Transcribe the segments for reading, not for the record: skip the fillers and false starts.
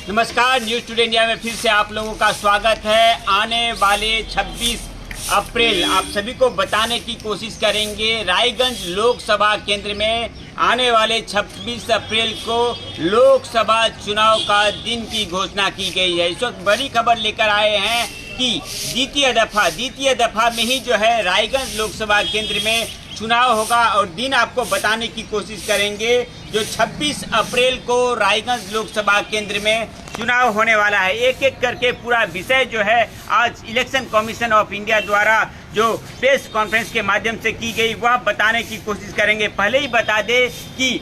नमस्कार, news today India में फिर से आप लोगों का स्वागत है। आने वाले 26 अप्रैल आप सभी को बताने की कोशिश करेंगे। रायगंज लोकसभा केंद्र में आने वाले 26 अप्रैल को लोकसभा चुनाव का दिन की घोषणा की गई है। इस वक्त बड़ी खबर लेकर आए हैं कि द्वितीय दफा में ही जो है रायगंज लोकसभा केंद्र में चुनाव होगा और दिन आपको बताने की कोशिश करेंगे। जो 26 अप्रैल को रायगंज लोकसभा केंद्र में चुनाव होने वाला है, एक एक करके पूरा विषय जो है आज इलेक्शन कमीशन ऑफ इंडिया द्वारा जो प्रेस कॉन्फ्रेंस के माध्यम से की गई वह बताने की कोशिश करेंगे। पहले ही बता दें कि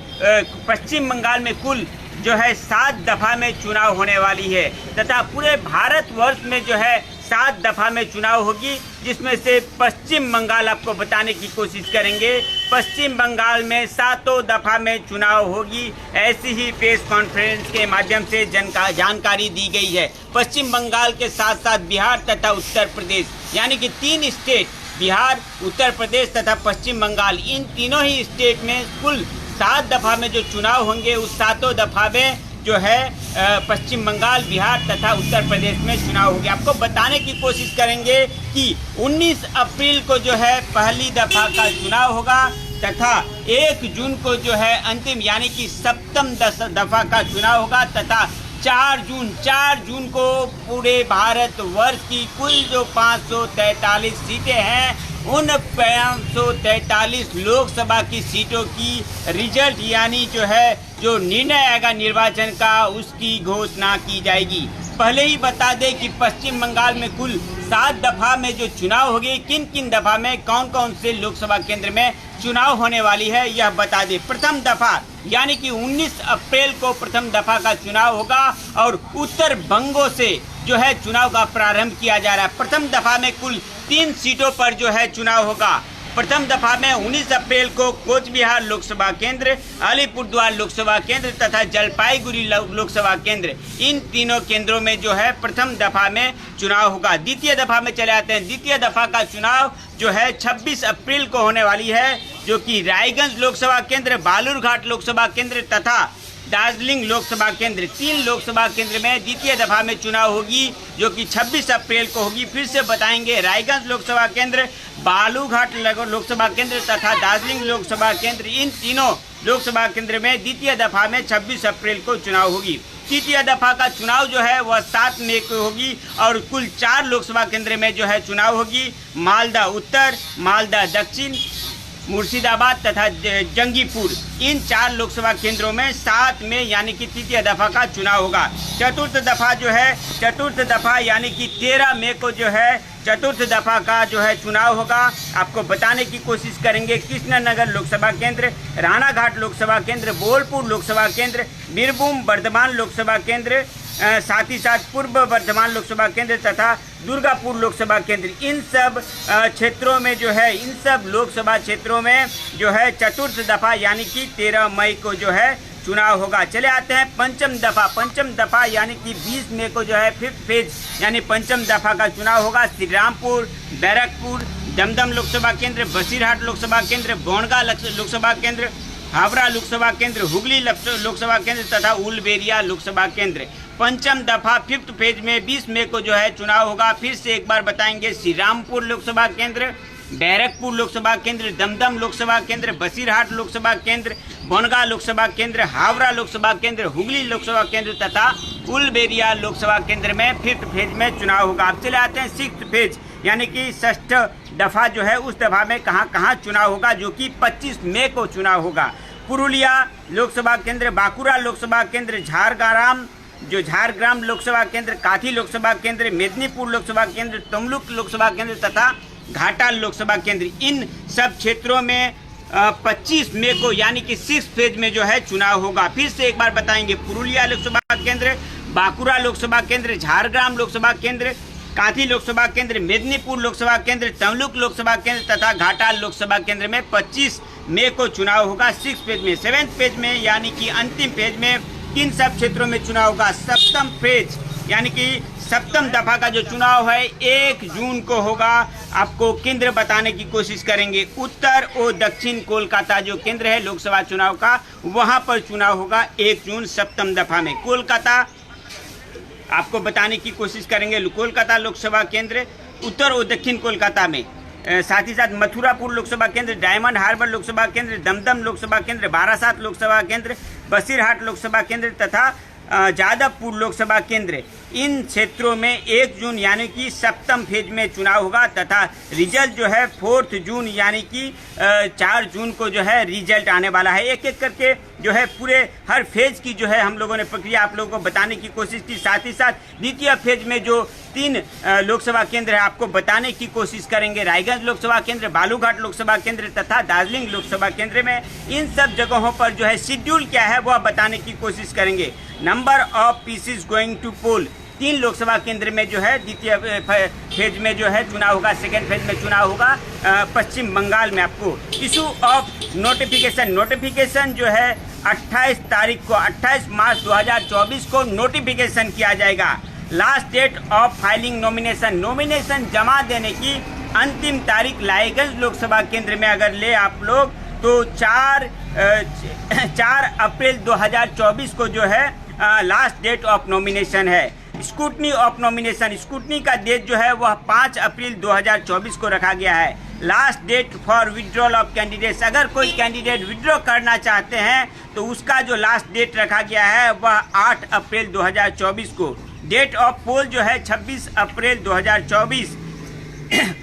पश्चिम बंगाल में कुल जो है 7 दफ़ा में चुनाव होने वाली है तथा पूरे भारतवर्ष में जो है 7 दफ़ा में चुनाव होगी, जिसमें से पश्चिम बंगाल आपको बताने की कोशिश करेंगे। पश्चिम बंगाल में 7 दफ़ा में चुनाव होगी, ऐसी ही प्रेस कॉन्फ्रेंस के माध्यम से जानकारी दी गई है। पश्चिम बंगाल के साथ साथ बिहार तथा उत्तर प्रदेश, यानी कि 3 स्टेट बिहार, उत्तर प्रदेश तथा पश्चिम बंगाल, इन तीनों ही स्टेट में कुल 7 दफ़ा में जो चुनाव होंगे उस 7 दफ़ा में जो है पश्चिम बंगाल, बिहार तथा उत्तर प्रदेश में चुनाव होंगे। आपको बताने की कोशिश करेंगे कि 19 अप्रैल को जो है पहली दफ़ा का चुनाव होगा तथा 1 जून को जो है अंतिम यानी कि 7म दफ़ा का चुनाव होगा तथा 4 जून को पूरे भारतवर्ष की कुल जो 543 सीटें हैं उन 543 लोकसभा की सीटों की रिजल्ट यानी जो निर्णय आएगा निर्वाचन का उसकी घोषणा की जाएगी। पहले ही बता दें कि पश्चिम बंगाल में कुल 7 दफ़ा में जो चुनाव होगी, किन किन दफ़ा में कौन कौन से लोकसभा केंद्र में चुनाव होने वाली है यह बता दें। प्रथम दफ़ा यानी कि 19 अप्रैल को प्रथम दफ़ा का चुनाव होगा और उत्तर बंगों से जो है चुनाव का प्रारंभ किया जा रहा है। प्रथम दफ़ा में कुल 3 सीटों पर जो है चुनाव होगा। प्रथम दफ़ा में 19 अप्रैल को कोच बिहार लोकसभा केंद्र, अलीपुरद्वार लोकसभा केंद्र तथा जलपाईगुड़ी लोकसभा केंद्र, इन तीनों केंद्रों में जो है प्रथम दफ़ा में चुनाव होगा। द्वितीय दफ़ा में चले आते हैं। द्वितीय दफ़ा का चुनाव जो है 26 अप्रैल को होने वाली है, जो कि रायगंज लोकसभा केंद्र, बालूरघाट लोकसभा केंद्र तथा दार्जिलिंग लोकसभा केंद्र, 3 लोकसभा केंद्र में द्वितीय दफ़ा में चुनाव होगी, जो कि 26 अप्रैल को होगी। फिर से बताएंगे, रायगंज लोकसभा केंद्र, बालूरघाट लोकसभा केंद्र तथा दार्जिलिंग लोकसभा केंद्र, इन तीनों लोकसभा केंद्र में द्वितीय दफ़ा में 26 अप्रैल को चुनाव होगी। तृतीय दफ़ा का चुनाव जो है वह 7 मई को होगी और कुल 4 लोकसभा केंद्र में जो है चुनाव होगी। मालदा उत्तर, मालदा दक्षिण, मुर्शिदाबाद तथा जंगीपुर, इन 4 लोकसभा केंद्रों में 7 मई यानी कि तृतीय दफ़ा का चुनाव होगा। चतुर्थ दफ़ा यानी कि 13 मई को जो है चतुर्थ दफ़ा का जो है चुनाव होगा। आपको बताने की कोशिश करेंगे। कृष्णनगर लोकसभा केंद्र, रानाघाट लोकसभा केंद्र, बोलपुर लोकसभा केंद्र, बीरभूम वर्धमान लोकसभा केंद्र, साथ ही साथ पूर्व वर्धमान लोकसभा केंद्र तथा दुर्गापुर लोकसभा केंद्र, इन सब क्षेत्रों में जो है इन सब लोकसभा क्षेत्रों में जो है चतुर्थ दफ़ा यानी कि 13 मई को जो है चुनाव होगा। चले आते हैं पंचम दफ़ा यानी कि 20 मई को जो है 5th फेज यानी पंचम दफ़ा का चुनाव होगा। श्री रामपुर, बैरकपुर, दमदम लोकसभा केंद्र, बसीरहाट लोकसभा केंद्र, बोनगा लोकसभा केंद्र, हावड़ा लोकसभा केंद्र, हुगली लोकसभा केंद्र तथा उलबेरिया लोकसभा केंद्र। पंचम दफ़ा 5th फेज में 20 मई को जो है चुनाव होगा। फिर से एक बार बताएंगे, श्री रामपुर लोकसभा केंद्र, बैरकपुर लोकसभा केंद्र, दमदम लोकसभा केंद्र, बसीरहाट लोकसभा केंद्र, बोनगा लोकसभा केंद्र, हावड़ा लोकसभा केंद्र, हुगली लोकसभा केंद्र तथा उलबेरिया लोकसभा केंद्र में 5th फेज में चुनाव होगा। अब चले आते हैं 6th फेज यानी कि 6ठ दफ़ा जो है उस दफ़ा में कहाँ चुनाव होगा, जो कि 25 मई को चुनाव होगा। पुरुलिया लोकसभा केंद्र, बांकुरा लोकसभा केंद्र, झारग्राम लोकसभा केंद्र, काथी लोकसभा केंद्र, मेदिनीपुर लोकसभा केंद्र, तमलुक लोकसभा केंद्र तथा घाटाल लोकसभा केंद्र, इन सब क्षेत्रों में 25 मई को यानी कि 6th फेज में जो है चुनाव होगा। फिर से एक बार बताएंगे, पुरुलिया लोकसभा केंद्र, बांकुरा लोकसभा केंद्र, झारग्राम लोकसभा केंद्र, काथी लोकसभा केंद्र, मेदिनीपुर लोकसभा केंद्र, तमलुक लोकसभा केंद्र तथा घाटाल लोकसभा केंद्र में 25 मई को चुनाव होगा। 6th फेज में 7th फेज में यानी कि अंतिम फेज में किन सब क्षेत्रों में चुनाव होगा। 7th फेज यानी कि 7म दफ़ा का जो चुनाव है 1 जून को होगा। आपको केंद्र बताने की कोशिश करेंगे। उत्तर और दक्षिण कोलकाता जो केंद्र है लोकसभा चुनाव का, वहां पर चुनाव होगा 1 जून 7म दफ़ा में। कोलकाता आपको बताने की कोशिश करेंगे। कोलकाता लोकसभा केंद्र, उत्तर और दक्षिण कोलकाता में, साथ ही साथ मथुरापुर लोकसभा केंद्र, डायमंड हार्बर लोकसभा केंद्र, दमदम लोकसभा केंद्र, बारासात लोकसभा केंद्र, बसीरहाट लोकसभा केंद्र तथा जादवपुर लोकसभा केंद्र। इन क्षेत्रों में 1 जून यानी कि सप्तम फेज में चुनाव होगा तथा रिजल्ट जो है 4 जून यानी कि 4 जून को जो है रिजल्ट आने वाला है। एक एक करके जो है पूरे हर फेज की जो है हम लोगों ने प्रक्रिया आप लोगों को बताने की कोशिश की। साथ ही साथ द्वितीय फेज में जो 3 लोकसभा केंद्र है आपको बताने की कोशिश करेंगे। रायगंज लोकसभा केंद्र, बालूघाट लोकसभा केंद्र तथा दार्जिलिंग लोकसभा केंद्र में इन सब जगहों पर जो है शेड्यूल क्या है वह बताने की कोशिश करेंगे। Number of PCs going to poll, 3 Lok Sabha केंद्र में जो है द्वितीय फेज में जो है चुनाव होगा, सेकेंड फेज में चुनाव होगा पश्चिम बंगाल में। आपको इशू ऑफ नोटिफिकेशन जो है 28 मार्च 2024 को नोटिफिकेशन किया जाएगा। Last date of filing nomination जमा देने की अंतिम तारीख रायगंज लोकसभा केंद्र में अगर ले आप लोग तो 4 अप्रैल 2024 को जो है लास्ट डेट ऑफ नॉमिनेशन है। स्क्रूटनी ऑफ नॉमिनेशन, स्क्रूटनी का डेट जो है वह 5 अप्रैल 2024 को रखा गया है। Last date for withdrawal of candidates, अगर कोई कैंडिडेट विड्रॉ करना चाहते हैं तो उसका जो लास्ट डेट रखा गया है वह 8 अप्रैल 2024 को। डेट ऑफ पोल जो है 26 अप्रैल 2024।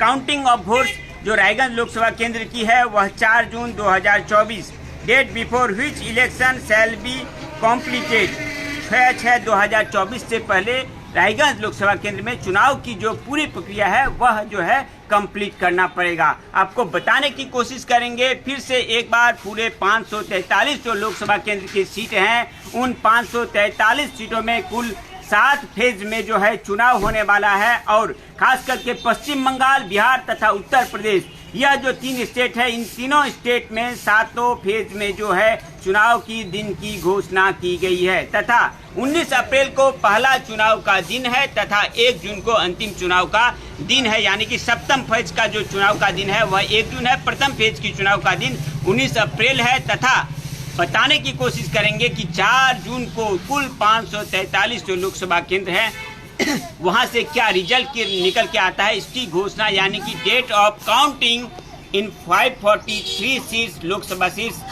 काउंटिंग ऑफ वोट्स जो रायगंज लोकसभा केंद्र की है वह 4 जून 2024। Date before which election shall be completed, 6/6/2024 से पहले रायगंज लोकसभा केंद्र में चुनाव की जो पूरी प्रक्रिया है वह जो है कंप्लीट करना पड़ेगा। आपको बताने की कोशिश करेंगे फिर से एक बार पूरे 543 जो लोकसभा केंद्र की सीट हैं उन 543 सीटों में कुल 7 फेज में जो है चुनाव होने वाला है और खास करके पश्चिम बंगाल, बिहार तथा उत्तर प्रदेश, यह जो 3 स्टेट है इन तीनों स्टेट में 7 फेज में जो है चुनाव की दिन की घोषणा की गई है तथा 19 अप्रैल को पहला चुनाव का दिन है तथा 1 जून को अंतिम चुनाव का दिन है। यानी कि सप्तम फेज का जो चुनाव का दिन है वह 1 जून है, प्रथम फेज की चुनाव का दिन 19 अप्रैल है तथा बताने की कोशिश करेंगे कि 4 जून को कुल 543 जो लोकसभा केंद्र हैं वहां से क्या रिजल्ट निकल के आता है इसकी घोषणा यानी कि date of counting in 543 seats Lok Sabha seats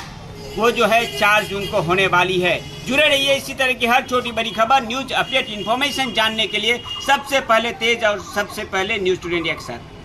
वो जो है 4 जून को होने वाली है। जुड़े रहिए इसी तरह की हर छोटी बड़ी खबर, न्यूज अपडेट, इन्फॉर्मेशन जानने के लिए सबसे पहले तेज और सबसे पहले न्यूज़ टुडे इंडिया के साथ।